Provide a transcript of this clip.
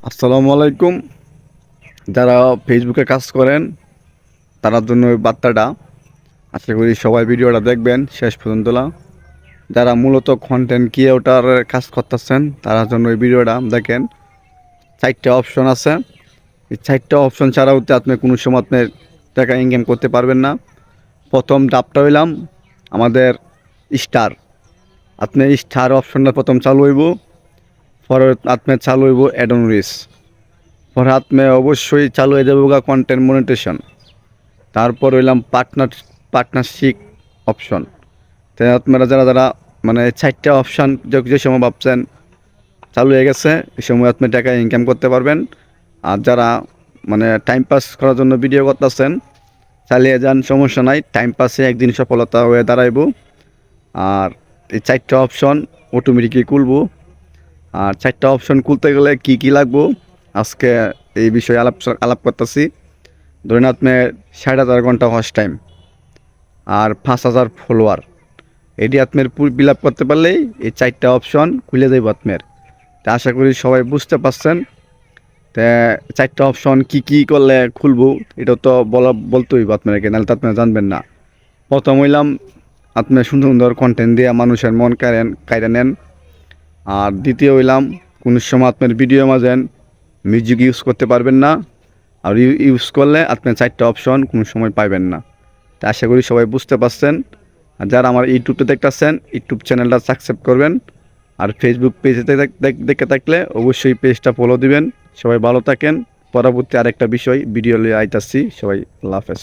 আসসালামু আলাইকুম। যারা ফেসবুকে কাজ করেন তার জন্য ওই বার্তাটা, আশা করি সবাই ভিডিওটা দেখবেন শেষ পর্যন্ত। যারা মূলত কন্টেন্ট ক্রিয়েটর কাজ করতেছেন তার জন্য ওই ভিডিওটা দেখেন। 4টা অপশন আছে, এই 4টা অপশন ছাড়া হতে আপনি কোনো সময় আপনার টাকা ইনকাম করতে পারবেন না। প্রথম ধাপটা হইলাম আমাদের স্টার। আপনি স্টার অপশনটা প্রথম চালু হইব, পরে আপনার চালু হইব অ্যাডন রিচ, পরে আপনি অবশ্যই চালু হয়ে যাবো কন্টেন্ট মনিটেশন। তারপর হইলাম পার্টনারশিপ অপশন। তো আপনারা যারা যারা মানে 4টা অপশান যে সময় ভাবছেন চালু হয়ে গেছে, এই সময় আপনি টাকা ইনকাম করতে পারবেন। আর যারা মানে টাইম পাস করার জন্য ভিডিও করতেছেন চালিয়ে যান, সমস্যা নাই, টাইম পাসে একদিন সফলতা হয়ে দাঁড়াইব। আর এই 4টা অপশন অটোমেটিকই খুলবো। আর 4টা অপশন খুলতে গেলে কি কি লাগবো আজকে এই বিষয়ে আলাপ করতেছি। ধরেন আপনি 60,000 ঘন্টা ওয়াচ টাইম আর 5,000 ফলোয়ার, এটি আপনার ফিল আপ করতে পারলেই এই 4টা অপশন খুলে দেব আপনার। তা আশা করি সবাই বুঝতে পারছেন। তা 4টা অপশন কি কি করলে খুলবো এটা তো বলতে হইব আপনাকে, নাহলে তো আপনারা জানবেন না। প্রথম হইলাম আপনি সুন্দর সুন্দর কন্টেন্ট দিয়ে মানুষের মন কায়রা নেন। আর দ্বিতীয় হইলাম কোনো সময় আপনার ভিডিও মাঝে মিউজিক ইউজ করতে পারবেন না, আর ইউজ করলে আপনি 4টা অপশন কোনো সময় পাইবেন না। তা আশা করি সবাই বুঝতে পারছেন। আর যারা আমার ইউটিউবটা দেখতেছেন ইউটিউব চ্যানেলটা সাবস্ক্রাইব করবেন। আর ফেসবুক পেজে দেখে থাকলে অবশ্যই পেজটা ফলো দিবেন। সবাই ভালো থাকেন। পরবর্তী আরেকটা বিষয় ভিডিও নিয়ে আইতাছি। সবাই আল্লাহ হাফেজ।